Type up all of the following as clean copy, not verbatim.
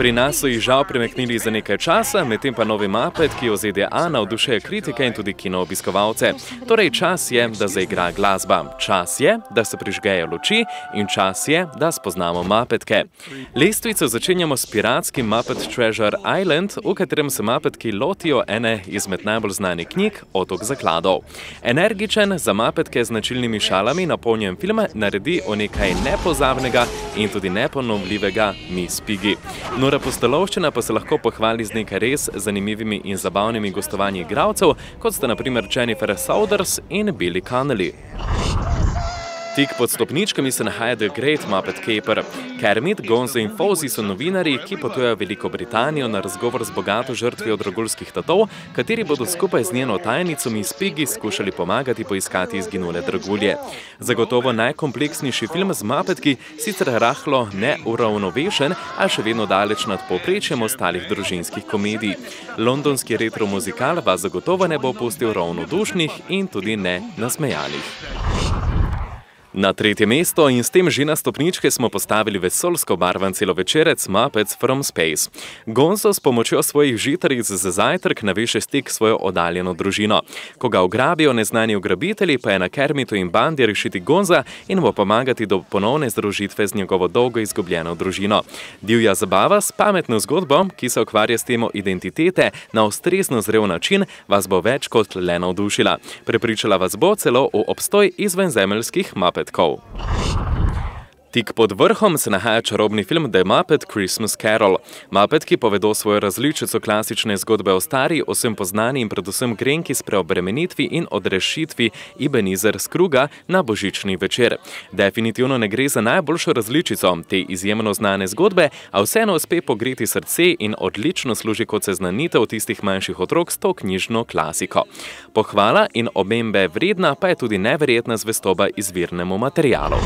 Pri nas so jih žal premaknili za nekaj časa, medtem pa novi Muppet, ki v ZDA navdušuje kritike in tudi kinoobiskovalce. Torej čas je, da zaigra glasba, čas je, da se prižgejo luči in čas je, da spoznamo Muppetke. Lestvico začenjamo s piratskim Muppet Treasure Island, v katerem se Muppetki lotijo ene izmed najbolj znanih knjig Otok zakladov. Energičen, za Muppetke z značilnimi šalami napolnjen film naredi o nekaj nepozabnega in tudi neponovljivega Miss Piggy. Nora Pustolovščina pa se lahko pohvali z nekaj res zanimivimi in zabavnimi gostovanji igralcev, kot sta na primer Jennifer Saunders in Billy Connolly. Tik pod stopničkami se nahaja The Great Muppet Caper. Kermit, Gonzo in Fozzie so novinarji, ki potujejo v Veliko Britanijo na razgovor z bogato žrtvijo dragulskih tatov, kateri bodo skupaj z njeno tajnico Miss Piggy skušali pomagati poiskati izginule dragulje. Zagotovo najkompleksnejši film z Muppetki, sicer rahlo neuravnovešen, a še vedno daleč nad povprečjem ostalih družinskih komedij. Londonski retro muzikal vas zagotovo ne bo pustil ravnodušnih in tudi ne nasmejanih. Na tretje mesto in s tem že na stopničke smo postavili vesoljsko barvan celovečerec Muppets from Space. Gonzo s pomočjo svojih žitaric za zajtrk naveše stik svojo oddaljeno družino. Ko ga ugrabijo neznani ugrabitelji, pa je na Kermitu in bandi rešiti Gonza in mu pomagati do ponovne združitve z njegovo dolgo izgubljeno družino. Divja zabava s pametno zgodbo, ki se ukvarja s temo identitete na ustrezno zrel način, vas bo več kot le navdušila. Prepričala vas bo celo v obstoj izvenzemeljskih Muppet. Tik pod vrhom se nahaja čarobni film The Muppet Christmas Carol. Muppetki povedo svojo različico klasične zgodbe o stari, vsem poznani in predvsem grenki s preobremenitvi in odrešitvi Ebenezer Scrooga na božični večer. Definitivno ne gre za najboljšo različico te izjemno znane zgodbe, a vseeno uspe pogreti srce in odlično služi kot seznanitev tistih manjših otrok s to knjižno klasiko. Pohvala in omembe vredna pa je tudi neverjetna zvestoba izvirnemu materialu.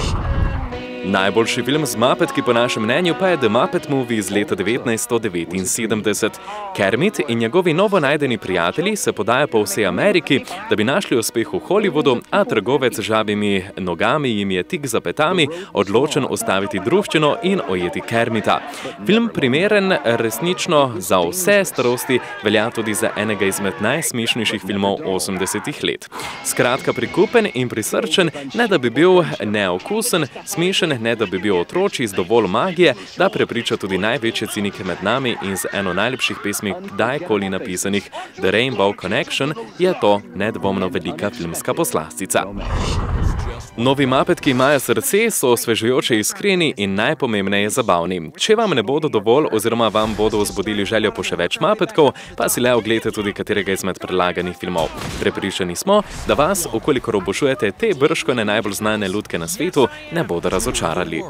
Najboljši film z Muppetki po našem mnenju pa je The Muppet Movie iz leta 1979. Kermit in njegovi novo najdeni prijatelji se podajo po vsej Ameriki, da bi našli uspeh v Hollywoodu, a trgovec z žabimi nogami jim je tik za petami odločen ustaviti druščino in ujeti Kermita. Film primeren resnično za vse starosti velja tudi za enega izmed najsmešnejših filmov 80-ih let. Skratka, prikupen in prisrčen, ne da bi bil neokusen, smešen, ne da bi bil otročji z dovolj magije, da prepriča tudi največje cinike med nami in z eno najlepših pesmi kdajkoli napisanih The Rainbow Connection je to nedvomno velika filmska poslastica. Novi Muppetki imajo srce, so osvežujoče iskreni in najpomembneje zabavni. Če vam ne bodo dovolj oziroma vam bodo vzbudili željo po še več Muppetkov, pa si le oglejte tudi katerega izmed predlaganih filmov. Prepričani smo, da vas, ukolikor obožujete te bržkone najbolj znane lutke na svetu, ne bodo razočarali.